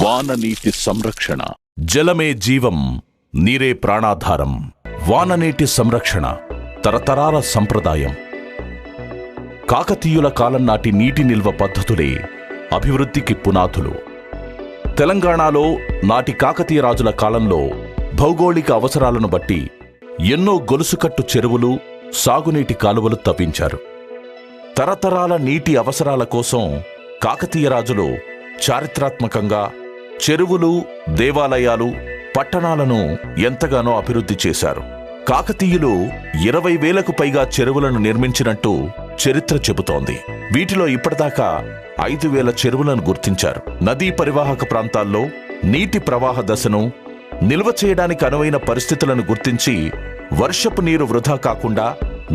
వాననీటి సంరక్షణ. జలమే జీవం, నీరే ప్రాణాధారం. వాననీటి సంరక్షణ తరతరాల సంప్రదాయం. కాకతీయుల కాలం నాటి నీటి నిల్వ పద్ధతులే అభివృద్ధికి పునాదులు. తెలంగాణలో నాటి కాకతీయ రాజుల కాలంలో భౌగోళిక అవసరాలను బట్టి ఎన్నో గొలుసుకట్టు చెరువులు, సాగునీటి కాలువలు తవ్వించారు. తరతరాల నీటి అవసరాల కోసం కాకతీయ రాజులు చారిత్రాత్మకంగా చెరువులు, దేవాలయాలు, పట్టణాలను ఎంతగానో అభివృద్ధి చేశారు. కాకతీయులు 20,000కు పైగా చెరువులను నిర్మించినట్టు చరిత్ర చెబుతోంది. వీటిలో ఇప్పటిదాకా 5,000 చెరువులను గుర్తించారు. నదీ పరివాహక ప్రాంతాల్లో నీటి ప్రవాహ దశను, నిల్వ చేయడానికి అనువైన పరిస్థితులను గుర్తించి వర్షపు నీరు వృధా కాకుండా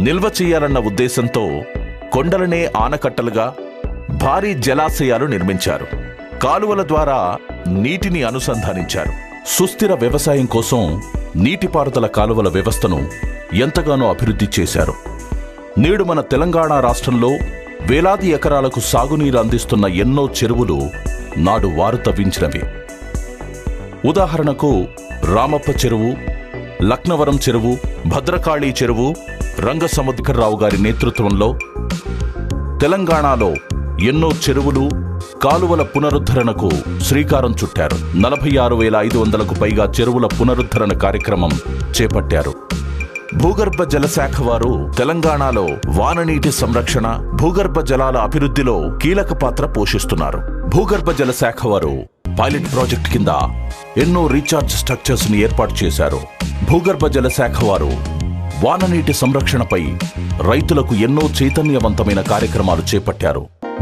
నిల్వ చేయాలన్న ఉద్దేశంతో కొండలనే ఆనకట్టలుగా భారీ జలాశయాలు నిర్మించారు. కాలువల ద్వారా నీటిని అనుసంధానించారు. సుస్థిర వ్యవసాయం కోసం నీటిపారుదల కాలువల వ్యవస్థను ఎంతగానో అభివృద్ధి చేశారు. నేడు మన తెలంగాణ రాష్ట్రంలో వేలాది ఎకరాలకు సాగునీరు అందిస్తున్న ఎన్నో చెరువులు నాడు వారు తవ్వించినవి. ఉదాహరణకు రామప్ప చెరువు, లక్నవరం చెరువు, భద్రకాళీ చెరువు రంగసముద్రరావు గారి నేతృత్వంలో తెలంగాణలో ఎన్నో చెరువులు, కాలువల పునరుద్ధరణకు శ్రీకారం చుట్టారు. 46,500కు పైగా చెరువుల పునరుద్ధరణ కార్యక్రమం చేపట్టారు. భూగర్భ జలశాఖ వారు తెలంగాణలో వాననీటి సంరక్షణ, భూగర్భ జలాల అభివృద్ధిలో కీలక పాత్ర పోషిస్తున్నారు. భూగర్భ జలశాఖ వారు పైలట్ ప్రాజెక్ట్ కింద ఎన్నో రీఛార్జ్ స్ట్రక్చర్స్ ని ఏర్పాటు చేశారు. భూగర్భ జలశాఖ వారు వాననీటి సంరక్షణపై రైతులకు ఎన్నో చైతన్యవంతమైన కార్యక్రమాలు చేపట్టారు.